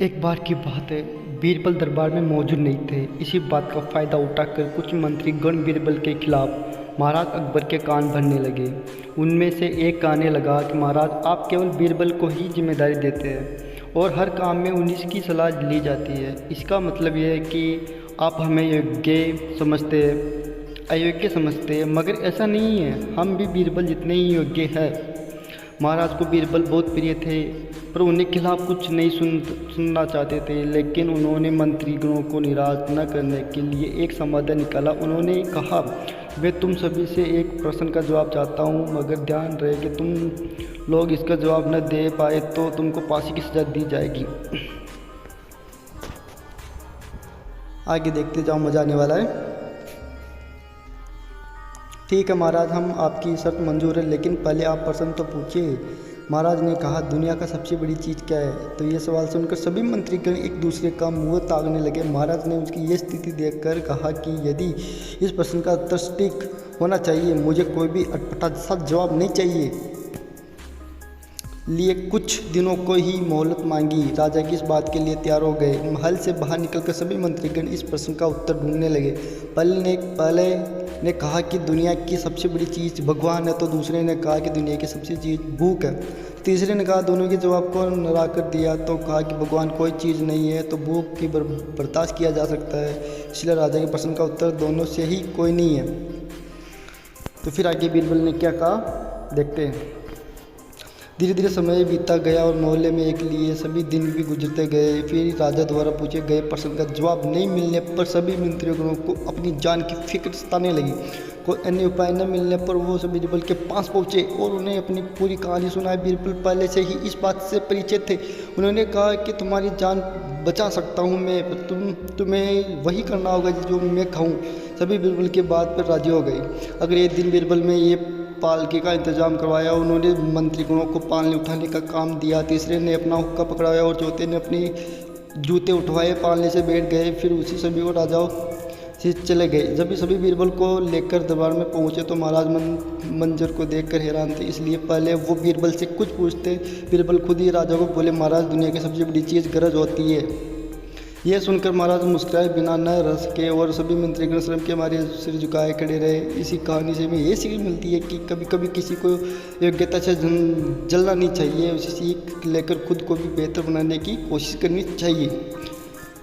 एक बार की बात है, बीरबल दरबार में मौजूद नहीं थे। इसी बात का फ़ायदा उठाकर कुछ मंत्री गण बीरबल के खिलाफ महाराज अकबर के कान भरने लगे। उनमें से एक कहने लगा कि महाराज, आप केवल बीरबल को ही जिम्मेदारी देते हैं और हर काम में उन्हीं की सलाह ली जाती है। इसका मतलब यह है कि आप हमें अयोग्य समझते हैं, मगर ऐसा नहीं है। हम भी बीरबल जितने ही योग्य हैं। महाराज को बीरबल बहुत प्रिय थे, पर उन्हें खिलाफ कुछ नहीं सुनना चाहते थे। लेकिन उन्होंने मंत्रीगणों को निराश न करने के लिए एक समाधान निकाला। उन्होंने कहा, मैं तुम सभी से एक प्रश्न का जवाब चाहता हूँ, मगर ध्यान रहे कि तुम लोग इसका जवाब न दे पाए तो तुमको फांसी की सजा दी जाएगी। आगे देखते जाओ, मज़ा आने वाला है। ठीक है महाराज, हम आपकी शर्त मंजूर है, लेकिन पहले आप प्रश्न तो पूछिए। महाराज ने कहा, दुनिया का सबसे बड़ी चीज़ क्या है? तो ये सवाल सुनकर सभी मंत्रीगण एक दूसरे का मुंह ताकने लगे। महाराज ने उसकी ये स्थिति देखकर कहा कि यदि इस प्रश्न का उत्तर सटीक होना चाहिए, मुझे कोई भी अटपटा सा जवाब नहीं चाहिए। लिए कुछ दिनों को ही मोहलत मांगी। राजा की इस बात के लिए तैयार हो गए। महल से बाहर निकलकर सभी मंत्रीगण इस प्रश्न का उत्तर ढूंढने लगे। पहले ने कहा कि दुनिया की सबसे बड़ी चीज़ भगवान है, तो दूसरे ने कहा कि दुनिया की सबसे चीज़ भूख है। तीसरे ने कहा, दोनों के जवाब को नरा कर दिया तो कहा कि भगवान कोई चीज़ नहीं है, तो भूख की बर्दाश्त किया जा सकता है। इसलिए राजा के प्रश्न का उत्तर दोनों से ही कोई नहीं है। तो फिर आगे बीरबल ने क्या कहा, देखते हैं। धीरे धीरे समय बीतता गया और मोहल्ले में एक लिए सभी दिन भी गुजरते गए। फिर राजा द्वारा पूछे गए प्रश्न का जवाब नहीं मिलने पर सभी मंत्रियों को अपनी जान की फिक्र सताने लगी। कोई अन्य उपाय न मिलने पर वो सभी बीरबल के पास पहुँचे और उन्हें अपनी पूरी कहानी सुनाई। बीरबल पहले से ही इस बात से परिचित थे। उन्होंने कहा कि तुम्हारी जान बचा सकता हूँ मैं, पर तुम्हें वही करना होगा जो मैं कहूँ। सभी बीरबल के बात पर राजी हो गए। अगले दिन बीरबल में ये पालकी का इंतजाम करवाया। उन्होंने मंत्रीगणों को पालने उठाने का काम दिया। तीसरे ने अपना हुक्का पकड़ाया और चौथे ने अपने जूते उठवाए, पालने से बैठ गए। फिर उसी सभी को राजाओं से चले गए। जब भी सभी बीरबल को लेकर दरबार में पहुंचे तो महाराज मंजर को देखकर हैरान थे, इसलिए पहले वो बीरबल से कुछ पूछते। बीरबल खुद ही राजा को बोले, महाराज, दुनिया की सबसे बड़ी चीज़ गरज होती है। यह सुनकर महाराज मुस्कुराए बिना न रह सके और सभी मंत्रीगण शर्म के मारे सिर झुकाए खड़े रहे। इसी कहानी से हमें ये सीख मिलती है कि कभी कभी किसी को योग्यता से जलना नहीं चाहिए। उसी सीख लेकर खुद को भी बेहतर बनाने की कोशिश करनी चाहिए।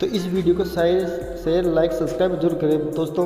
तो इस वीडियो को शेयर, लाइक, सब्सक्राइब जरूर करें दोस्तों।